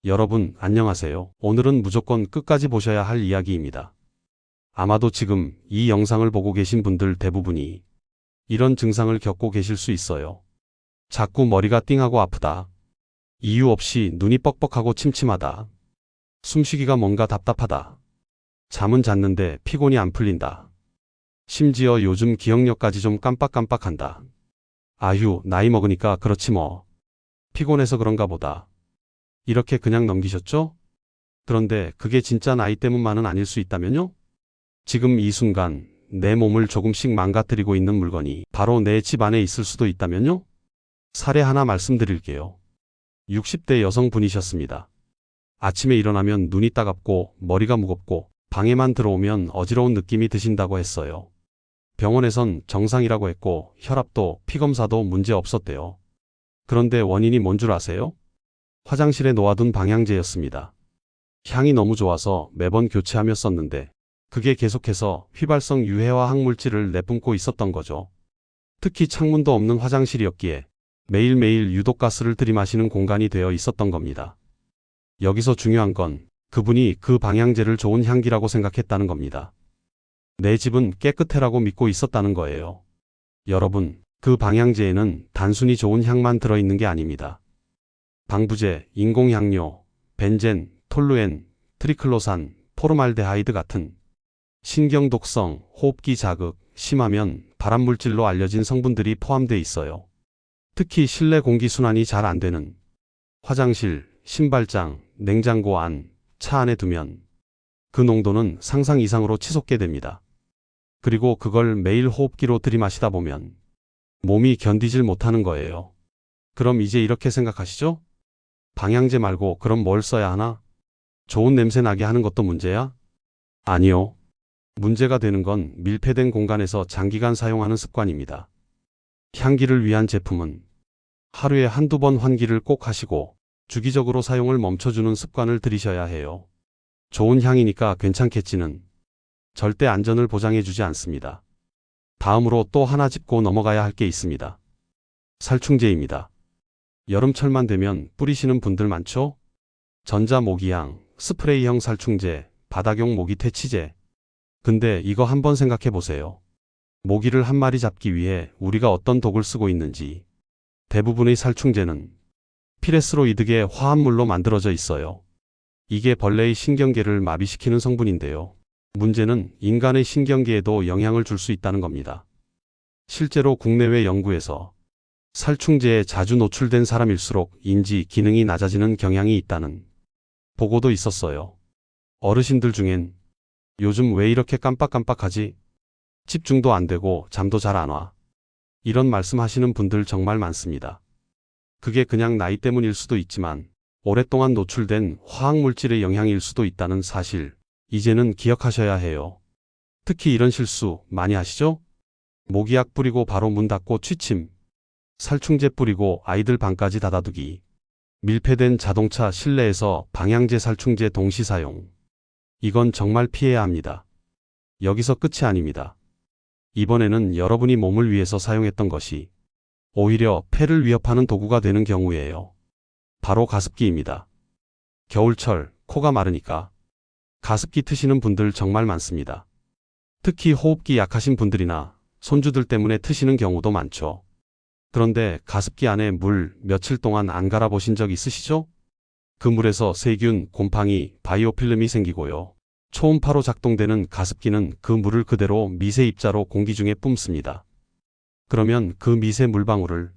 여러분, 안녕하세요. 오늘은 무조건 끝까지 보셔야 할 이야기입니다. 아마도 지금 이 영상을 보고 계신 분들 대부분이 이런 증상을 겪고 계실 수 있어요. 자꾸 머리가 띵하고 아프다. 이유 없이 눈이 뻑뻑하고 침침하다. 숨쉬기가 뭔가 답답하다. 잠은 잤는데 피곤이 안 풀린다. 심지어 요즘 기억력까지 좀 깜빡깜빡한다. 아휴, 나이 먹으니까 그렇지 뭐. 피곤해서 그런가 보다. 이렇게 그냥 넘기셨죠? 그런데 그게 진짜 나이 때문만은 아닐 수 있다면요? 지금 이 순간 내 몸을 조금씩 망가뜨리고 있는 물건이 바로 내 집 안에 있을 수도 있다면요? 사례 하나 말씀드릴게요. 60대 여성분이셨습니다. 아침에 일어나면 눈이 따갑고 머리가 무겁고 방에만 들어오면 어지러운 느낌이 드신다고 했어요. 병원에선 정상이라고 했고 혈압도 피검사도 문제 없었대요. 그런데 원인이 뭔 줄 아세요? 화장실에 놓아둔 방향제였습니다. 향이 너무 좋아서 매번 교체하며 썼는데 그게 계속해서 휘발성 유해화 학물질을 내뿜고 있었던 거죠. 특히 창문도 없는 화장실이었기에 매일매일 유독가스를 들이마시는 공간이 되어 있었던 겁니다. 여기서 중요한 건 그분이 그 방향제를 좋은 향기라고 생각했다는 겁니다. 내 집은 깨끗해라고 믿고 있었다는 거예요. 여러분, 그 방향제에는 단순히 좋은 향만 들어있는 게 아닙니다. 방부제, 인공향료, 벤젠, 톨루엔, 트리클로산, 포르말데하이드 같은 신경독성, 호흡기 자극, 심하면 발암물질로 알려진 성분들이 포함되어 있어요. 특히 실내 공기순환이 잘 안 되는 화장실, 신발장, 냉장고 안, 차 안에 두면 그 농도는 상상 이상으로 치솟게 됩니다. 그리고 그걸 매일 호흡기로 들이마시다 보면 몸이 견디질 못하는 거예요. 그럼 이제 이렇게 생각하시죠? 방향제 말고 그럼 뭘 써야 하나? 좋은 냄새 나게 하는 것도 문제야? 아니요. 문제가 되는 건 밀폐된 공간에서 장기간 사용하는 습관입니다. 향기를 위한 제품은 하루에 한두 번 환기를 꼭 하시고 주기적으로 사용을 멈춰주는 습관을 들이셔야 해요. 좋은 향이니까 괜찮겠지는 절대 안전을 보장해주지 않습니다. 다음으로 또 하나 짚고 넘어가야 할 게 있습니다. 살충제입니다. 여름철만 되면 뿌리시는 분들 많죠? 전자모기향, 스프레이형 살충제, 바닥용 모기 퇴치제. 근데 이거 한번 생각해 보세요. 모기를 한 마리 잡기 위해 우리가 어떤 독을 쓰고 있는지. 대부분의 살충제는 피레스로이드계 화합물로 만들어져 있어요. 이게 벌레의 신경계를 마비시키는 성분인데요. 문제는 인간의 신경계에도 영향을 줄 수 있다는 겁니다. 실제로 국내외 연구에서 살충제에 자주 노출된 사람일수록 인지 기능이 낮아지는 경향이 있다는 보고도 있었어요. 어르신들 중엔 요즘 왜 이렇게 깜빡깜빡하지? 집중도 안 되고 잠도 잘 안 와. 이런 말씀하시는 분들 정말 많습니다. 그게 그냥 나이 때문일 수도 있지만 오랫동안 노출된 화학물질의 영향일 수도 있다는 사실, 이제는 기억하셔야 해요. 특히 이런 실수 많이 하시죠? 모기약 뿌리고 바로 문 닫고 취침, 살충제 뿌리고 아이들 방까지 닫아두기, 밀폐된 자동차 실내에서 방향제 살충제 동시 사용. 이건 정말 피해야 합니다. 여기서 끝이 아닙니다. 이번에는 여러분이 몸을 위해서 사용했던 것이 오히려 폐를 위협하는 도구가 되는 경우예요. 바로 가습기입니다. 겨울철 코가 마르니까 가습기 트시는 분들 정말 많습니다. 특히 호흡기 약하신 분들이나 손주들 때문에 트시는 경우도 많죠. 그런데 가습기 안에 물 며칠 동안 안 갈아보신 적 있으시죠? 그 물에서 세균, 곰팡이, 바이오필름이 생기고요. 초음파로 작동되는 가습기는 그 물을 그대로 미세 입자로 공기 중에 뿜습니다. 그러면 그 미세 물방울을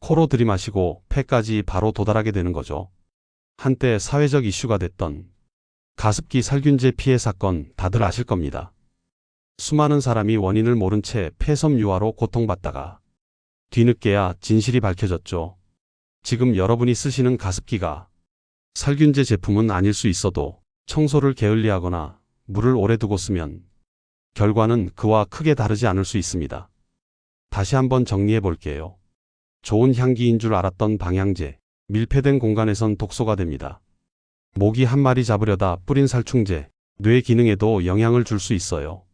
코로 들이마시고 폐까지 바로 도달하게 되는 거죠. 한때 사회적 이슈가 됐던 가습기 살균제 피해 사건 다들 아실 겁니다. 수많은 사람이 원인을 모른 채 폐섬 유화로 고통받다가 뒤늦게야 진실이 밝혀졌죠. 지금 여러분이 쓰시는 가습기가 살균제 제품은 아닐 수 있어도 청소를 게을리하거나 물을 오래 두고 쓰면 결과는 그와 크게 다르지 않을 수 있습니다. 다시 한번 정리해 볼게요. 좋은 향기인 줄 알았던 방향제, 밀폐된 공간에선 독소가 됩니다. 모기 한 마리 잡으려다 뿌린 살충제, 뇌 기능에도 영향을 줄 수 있어요.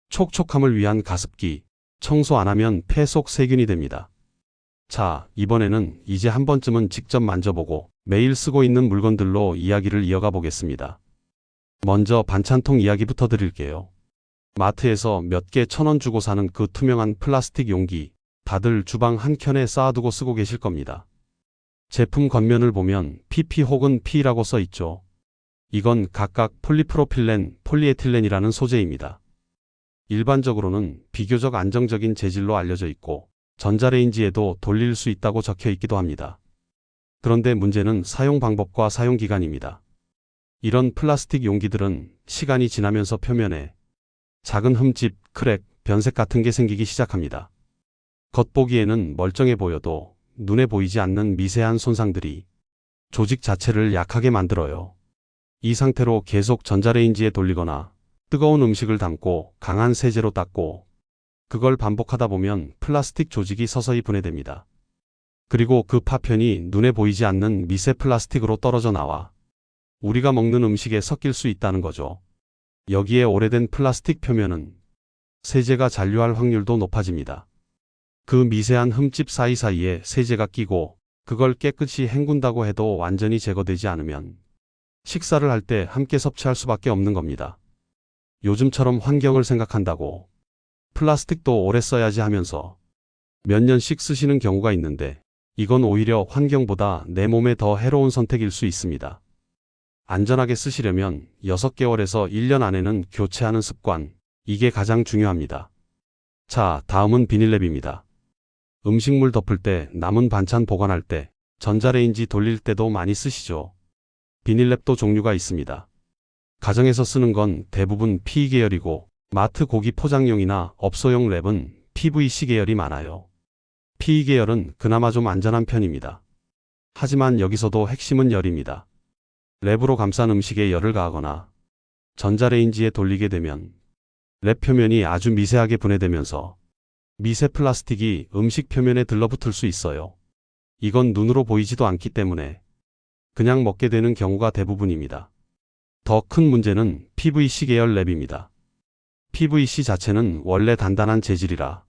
촉촉함을 위한 가습기, 청소 안 하면 폐 속 세균이 됩니다. 자, 이번에는 이제 한 번쯤은 직접 만져보고 매일 쓰고 있는 물건들로 이야기를 이어가 보겠습니다. 먼저 반찬통 이야기부터 드릴게요. 마트에서 몇 개 1,000원 주고 사는 그 투명한 플라스틱 용기, 다들 주방 한켠에 쌓아두고 쓰고 계실 겁니다. 제품 겉면을 보면 PP 혹은 P라고 써 있죠. 이건 각각 폴리프로필렌, 폴리에틸렌이라는 소재입니다. 일반적으로는 비교적 안정적인 재질로 알려져 있고 전자레인지에도 돌릴 수 있다고 적혀 있기도 합니다. 그런데 문제는 사용 방법과 사용 기간입니다. 이런 플라스틱 용기들은 시간이 지나면서 표면에 작은 흠집, 크랙, 변색 같은 게 생기기 시작합니다. 겉보기에는 멀쩡해 보여도 눈에 보이지 않는 미세한 손상들이 조직 자체를 약하게 만들어요. 이 상태로 계속 전자레인지에 돌리거나 뜨거운 음식을 담고 강한 세제로 닦고 그걸 반복하다 보면 플라스틱 조직이 서서히 분해됩니다. 그리고 그 파편이 눈에 보이지 않는 미세 플라스틱으로 떨어져 나와 우리가 먹는 음식에 섞일 수 있다는 거죠. 여기에 오래된 플라스틱 표면은 세제가 잔류할 확률도 높아집니다. 그 미세한 흠집 사이사이에 세제가 끼고 그걸 깨끗이 헹군다고 해도 완전히 제거되지 않으면 식사를 할 때 함께 섭취할 수밖에 없는 겁니다. 요즘처럼 환경을 생각한다고 플라스틱도 오래 써야지 하면서 몇 년씩 쓰시는 경우가 있는데 이건 오히려 환경보다 내 몸에 더 해로운 선택일 수 있습니다. 안전하게 쓰시려면 6개월에서 1년 안에는 교체하는 습관, 이게 가장 중요합니다. 자, 다음은 비닐랩입니다. 음식물 덮을 때, 남은 반찬 보관할 때, 전자레인지 돌릴 때도 많이 쓰시죠. 비닐랩도 종류가 있습니다. 가정에서 쓰는 건 대부분 PE 계열이고 마트 고기 포장용이나 업소용 랩은 PVC 계열이 많아요. PE 계열은 그나마 좀 안전한 편입니다. 하지만 여기서도 핵심은 열입니다. 랩으로 감싼 음식에 열을 가하거나 전자레인지에 돌리게 되면 랩 표면이 아주 미세하게 분해되면서 미세 플라스틱이 음식 표면에 들러붙을 수 있어요. 이건 눈으로 보이지도 않기 때문에 그냥 먹게 되는 경우가 대부분입니다. 더 큰 문제는 PVC 계열 랩입니다. PVC 자체는 원래 단단한 재질이라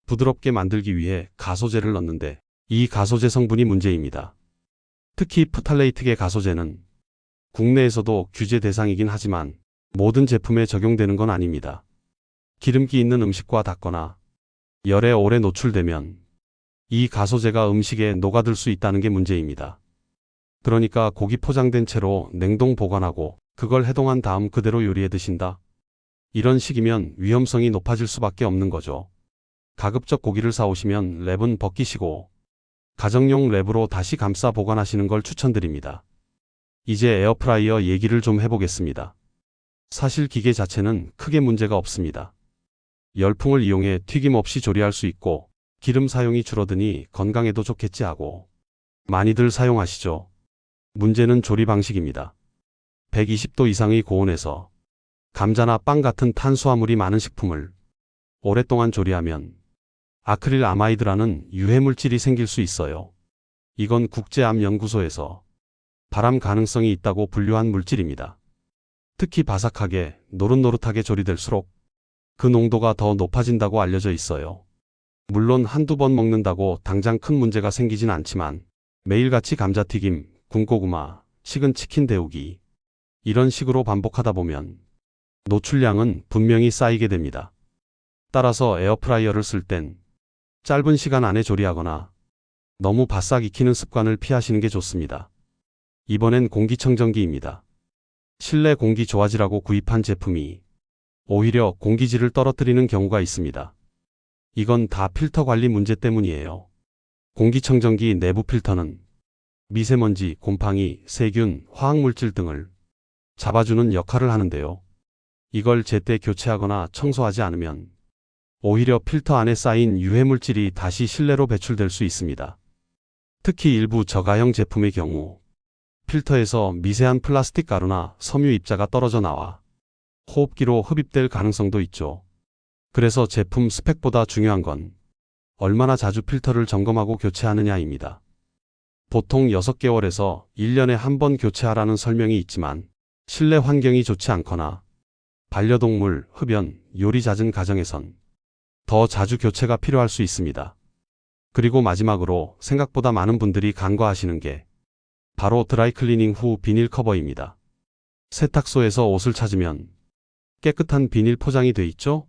부드럽게 만들기 위해 가소제를 넣는데 이 가소제 성분이 문제입니다. 특히 프탈레이트계 가소제는 국내에서도 규제 대상이긴 하지만 모든 제품에 적용되는 건 아닙니다. 기름기 있는 음식과 닿거나 열에 오래 노출되면 이 가소제가 음식에 녹아들 수 있다는 게 문제입니다. 그러니까 고기 포장된 채로 냉동 보관하고 그걸 해동한 다음 그대로 요리해 드신다? 이런 식이면 위험성이 높아질 수밖에 없는 거죠. 가급적 고기를 사오시면 랩은 벗기시고 가정용 랩으로 다시 감싸 보관하시는 걸 추천드립니다. 이제 에어프라이어 얘기를 좀 해보겠습니다. 사실 기계 자체는 크게 문제가 없습니다. 열풍을 이용해 튀김 없이 조리할 수 있고 기름 사용이 줄어드니 건강에도 좋겠지 하고 많이들 사용하시죠. 문제는 조리 방식입니다. 120도 이상의 고온에서 감자나 빵 같은 탄수화물이 많은 식품을 오랫동안 조리하면 아크릴 아마이드라는 유해 물질이 생길 수 있어요. 이건 국제암연구소에서 발암 가능성이 있다고 분류한 물질입니다. 특히 바삭하게 노릇노릇하게 조리될수록 그 농도가 더 높아진다고 알려져 있어요. 물론 한두 번 먹는다고 당장 큰 문제가 생기진 않지만 매일같이 감자튀김, 군고구마, 식은 치킨 데우기 이런 식으로 반복하다 보면 노출량은 분명히 쌓이게 됩니다. 따라서 에어프라이어를 쓸 땐 짧은 시간 안에 조리하거나 너무 바싹 익히는 습관을 피하시는 게 좋습니다. 이번엔 공기청정기입니다. 실내 공기 좋아지라고 구입한 제품이 오히려 공기질을 떨어뜨리는 경우가 있습니다. 이건 다 필터 관리 문제 때문이에요. 공기청정기 내부 필터는 미세먼지, 곰팡이, 세균, 화학물질 등을 잡아주는 역할을 하는데요. 이걸 제때 교체하거나 청소하지 않으면 오히려 필터 안에 쌓인 유해물질이 다시 실내로 배출될 수 있습니다. 특히 일부 저가형 제품의 경우 필터에서 미세한 플라스틱 가루나 섬유 입자가 떨어져 나와 호흡기로 흡입될 가능성도 있죠. 그래서 제품 스펙보다 중요한 건 얼마나 자주 필터를 점검하고 교체하느냐입니다. 보통 6개월에서 1년에 한 번 교체하라는 설명이 있지만 실내 환경이 좋지 않거나 반려동물, 흡연, 요리 잦은 가정에선 더 자주 교체가 필요할 수 있습니다. 그리고 마지막으로 생각보다 많은 분들이 간과하시는 게 바로 드라이클리닝 후 비닐 커버입니다. 세탁소에서 옷을 찾으면 깨끗한 비닐 포장이 돼 있죠?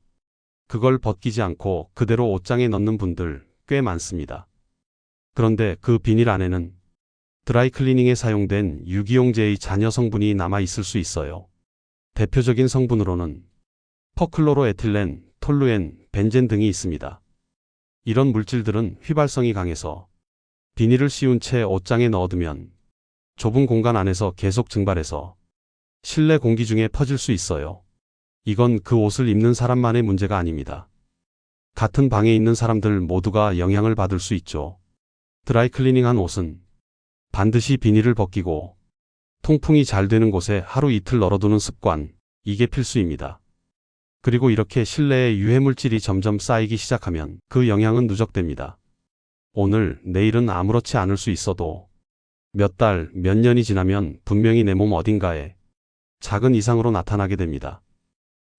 그걸 벗기지 않고 그대로 옷장에 넣는 분들 꽤 많습니다. 그런데 그 비닐 안에는 드라이클리닝에 사용된 유기용제의 잔여 성분이 남아 있을 수 있어요. 대표적인 성분으로는 퍼클로로에틸렌, 톨루엔, 벤젠 등이 있습니다. 이런 물질들은 휘발성이 강해서 비닐을 씌운 채 옷장에 넣어두면 좁은 공간 안에서 계속 증발해서 실내 공기 중에 퍼질 수 있어요. 이건 그 옷을 입는 사람만의 문제가 아닙니다. 같은 방에 있는 사람들 모두가 영향을 받을 수 있죠. 드라이클리닝한 옷은 반드시 비닐을 벗기고 통풍이 잘 되는 곳에 하루 이틀 널어두는 습관, 이게 필수입니다. 그리고 이렇게 실내에 유해물질이 점점 쌓이기 시작하면 그 영향은 누적됩니다. 오늘, 내일은 아무렇지 않을 수 있어도 몇 달, 몇 년이 지나면 분명히 내 몸 어딘가에 작은 이상으로 나타나게 됩니다.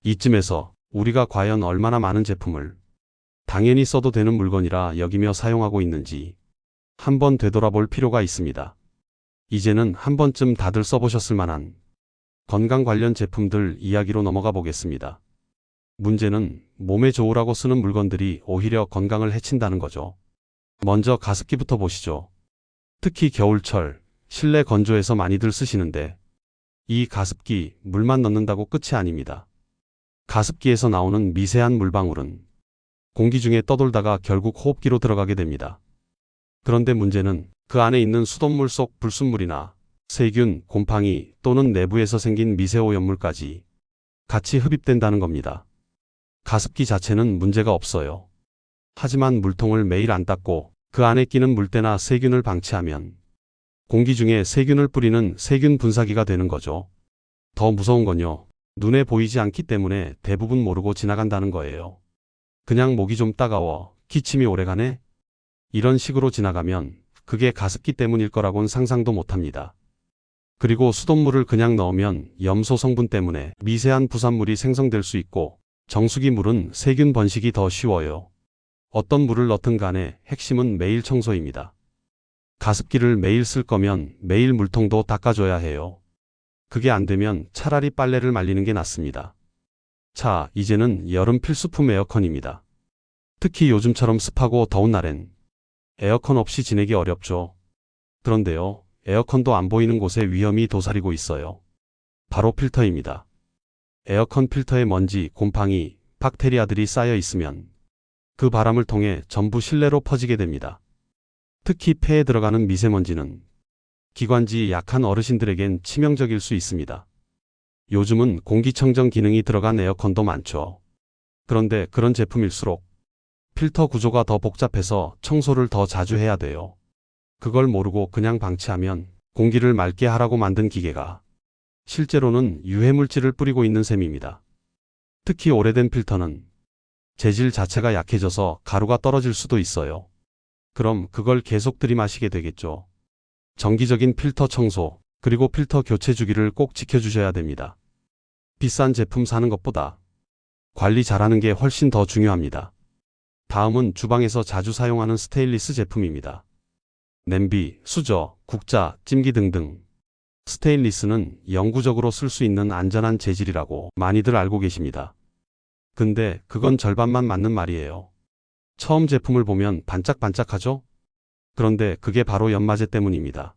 이쯤에서 우리가 과연 얼마나 많은 제품을 당연히 써도 되는 물건이라 여기며 사용하고 있는지 한번 되돌아볼 필요가 있습니다. 이제는 한 번쯤 다들 써보셨을 만한 건강 관련 제품들 이야기로 넘어가 보겠습니다. 문제는 몸에 좋으라고 쓰는 물건들이 오히려 건강을 해친다는 거죠. 먼저 가습기부터 보시죠. 특히 겨울철, 실내 건조해서 많이들 쓰시는데 이 가습기 물만 넣는다고 끝이 아닙니다. 가습기에서 나오는 미세한 물방울은 공기 중에 떠돌다가 결국 호흡기로 들어가게 됩니다. 그런데 문제는 그 안에 있는 수돗물 속 불순물이나 세균, 곰팡이 또는 내부에서 생긴 미세오염물까지 같이 흡입된다는 겁니다. 가습기 자체는 문제가 없어요. 하지만 물통을 매일 안 닦고 그 안에 끼는 물때나 세균을 방치하면 공기 중에 세균을 뿌리는 세균 분사기가 되는 거죠. 더 무서운 건요. 눈에 보이지 않기 때문에 대부분 모르고 지나간다는 거예요. 그냥 목이 좀 따가워, 기침이 오래가네? 이런 식으로 지나가면 그게 가습기 때문일 거라고는 상상도 못합니다. 그리고 수돗물을 그냥 넣으면 염소 성분 때문에 미세한 부산물이 생성될 수 있고 정수기 물은 세균 번식이 더 쉬워요. 어떤 물을 넣든 간에 핵심은 매일 청소입니다. 가습기를 매일 쓸 거면 매일 물통도 닦아줘야 해요. 그게 안 되면 차라리 빨래를 말리는 게 낫습니다. 자, 이제는 여름 필수품 에어컨입니다. 특히 요즘처럼 습하고 더운 날엔 에어컨 없이 지내기 어렵죠. 그런데요, 에어컨도 안 보이는 곳에 위험이 도사리고 있어요. 바로 필터입니다. 에어컨 필터에 먼지, 곰팡이, 박테리아들이 쌓여 있으면 그 바람을 통해 전부 실내로 퍼지게 됩니다. 특히 폐에 들어가는 미세먼지는 기관지 약한 어르신들에겐 치명적일 수 있습니다. 요즘은 공기청정 기능이 들어간 에어컨도 많죠. 그런데 그런 제품일수록 필터 구조가 더 복잡해서 청소를 더 자주 해야 돼요. 그걸 모르고 그냥 방치하면 공기를 맑게 하라고 만든 기계가 실제로는 유해물질을 뿌리고 있는 셈입니다. 특히 오래된 필터는 재질 자체가 약해져서 가루가 떨어질 수도 있어요. 그럼 그걸 계속 들이마시게 되겠죠. 정기적인 필터 청소, 그리고 필터 교체 주기를 꼭 지켜주셔야 됩니다. 비싼 제품 사는 것보다 관리 잘하는 게 훨씬 더 중요합니다. 다음은 주방에서 자주 사용하는 스테인리스 제품입니다. 냄비, 수저, 국자, 찜기 등등. 스테인리스는 영구적으로 쓸 수 있는 안전한 재질이라고 많이들 알고 계십니다. 근데 그건 절반만 맞는 말이에요. 처음 제품을 보면 반짝반짝하죠? 그런데 그게 바로 연마제 때문입니다.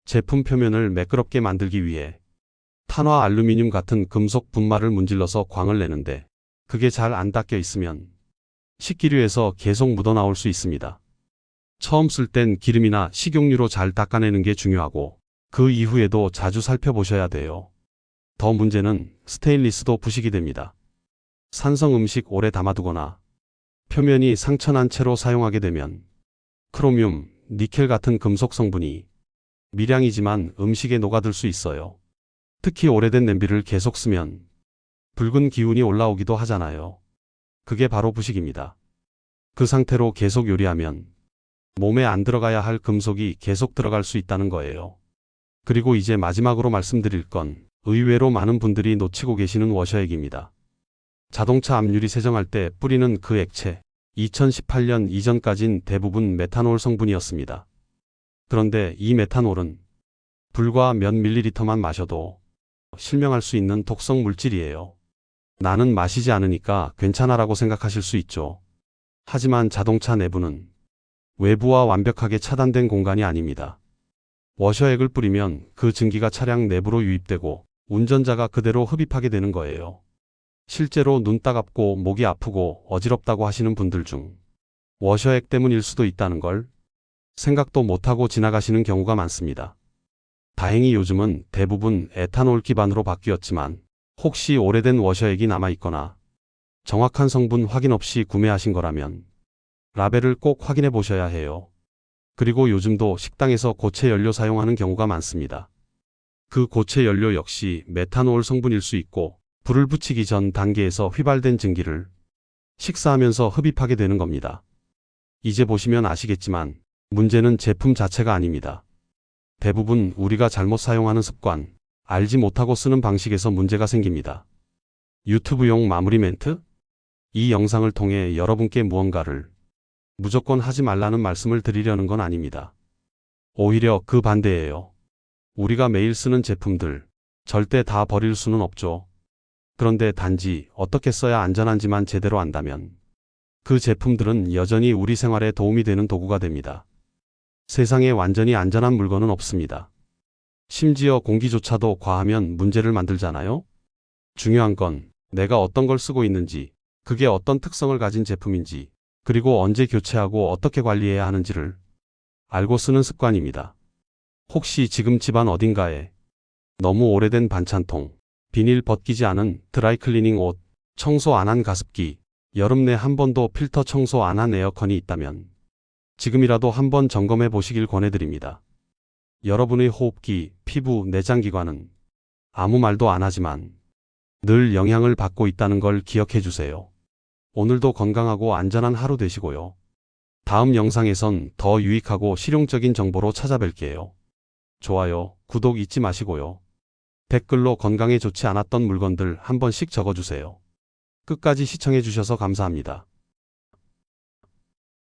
제품 표면을 매끄럽게 만들기 위해 탄화 알루미늄 같은 금속 분말을 문질러서 광을 내는데 그게 잘 안 닦여 있으면 식기류에서 계속 묻어나올 수 있습니다. 처음 쓸 땐 기름이나 식용유로 잘 닦아내는 게 중요하고 그 이후에도 자주 살펴보셔야 돼요. 더 문제는 스테인리스도 부식이 됩니다. 산성 음식 오래 담아두거나 표면이 상처난 채로 사용하게 되면 크로뮴, 니켈 같은 금속 성분이 미량이지만 음식에 녹아들 수 있어요. 특히 오래된 냄비를 계속 쓰면 붉은 기운이 올라오기도 하잖아요. 그게 바로 부식입니다. 그 상태로 계속 요리하면 몸에 안 들어가야 할 금속이 계속 들어갈 수 있다는 거예요. 그리고 이제 마지막으로 말씀드릴 건 의외로 많은 분들이 놓치고 계시는 워셔액입니다. 자동차 앞유리 세정할 때 뿌리는 그 액체, 2018년 이전까진 대부분 메탄올 성분이었습니다. 그런데 이 메탄올은 불과 몇 밀리리터만 마셔도 실명할 수 있는 독성 물질이에요. 나는 마시지 않으니까 괜찮아라고 생각하실 수 있죠. 하지만 자동차 내부는 외부와 완벽하게 차단된 공간이 아닙니다. 워셔액을 뿌리면 그 증기가 차량 내부로 유입되고 운전자가 그대로 흡입하게 되는 거예요. 실제로 눈 따갑고 목이 아프고 어지럽다고 하시는 분들 중 워셔액 때문일 수도 있다는 걸 생각도 못하고 지나가시는 경우가 많습니다. 다행히 요즘은 대부분 에탄올 기반으로 바뀌었지만 혹시 오래된 워셔액이 남아있거나 정확한 성분 확인 없이 구매하신 거라면 라벨을 꼭 확인해 보셔야 해요. 그리고 요즘도 식당에서 고체 연료 사용하는 경우가 많습니다. 그 고체 연료 역시 메탄올 성분일 수 있고 불을 붙이기 전 단계에서 휘발된 증기를 식사하면서 흡입하게 되는 겁니다. 이제 보시면 아시겠지만 문제는 제품 자체가 아닙니다. 대부분 우리가 잘못 사용하는 습관, 알지 못하고 쓰는 방식에서 문제가 생깁니다. 유튜브용 마무리 멘트? 이 영상을 통해 여러분께 무언가를 무조건 하지 말라는 말씀을 드리려는 건 아닙니다. 오히려 그 반대예요. 우리가 매일 쓰는 제품들 절대 다 버릴 수는 없죠. 그런데 단지 어떻게 써야 안전한지만 제대로 안다면 그 제품들은 여전히 우리 생활에 도움이 되는 도구가 됩니다. 세상에 완전히 안전한 물건은 없습니다. 심지어 공기조차도 과하면 문제를 만들잖아요? 중요한 건 내가 어떤 걸 쓰고 있는지, 그게 어떤 특성을 가진 제품인지, 그리고 언제 교체하고 어떻게 관리해야 하는지를 알고 쓰는 습관입니다. 혹시 지금 집안 어딘가에 너무 오래된 반찬통, 비닐 벗기지 않은 드라이클리닝 옷, 청소 안 한 가습기, 여름 내 한 번도 필터 청소 안 한 에어컨이 있다면 지금이라도 한번 점검해 보시길 권해드립니다. 여러분의 호흡기, 피부, 내장기관은 아무 말도 안 하지만 늘 영향을 받고 있다는 걸 기억해 주세요. 오늘도 건강하고 안전한 하루 되시고요. 다음 영상에선 더 유익하고 실용적인 정보로 찾아뵐게요. 좋아요, 구독 잊지 마시고요. 댓글로 건강에 좋지 않았던 물건들 한 번씩 적어주세요. 끝까지 시청해 주셔서 감사합니다.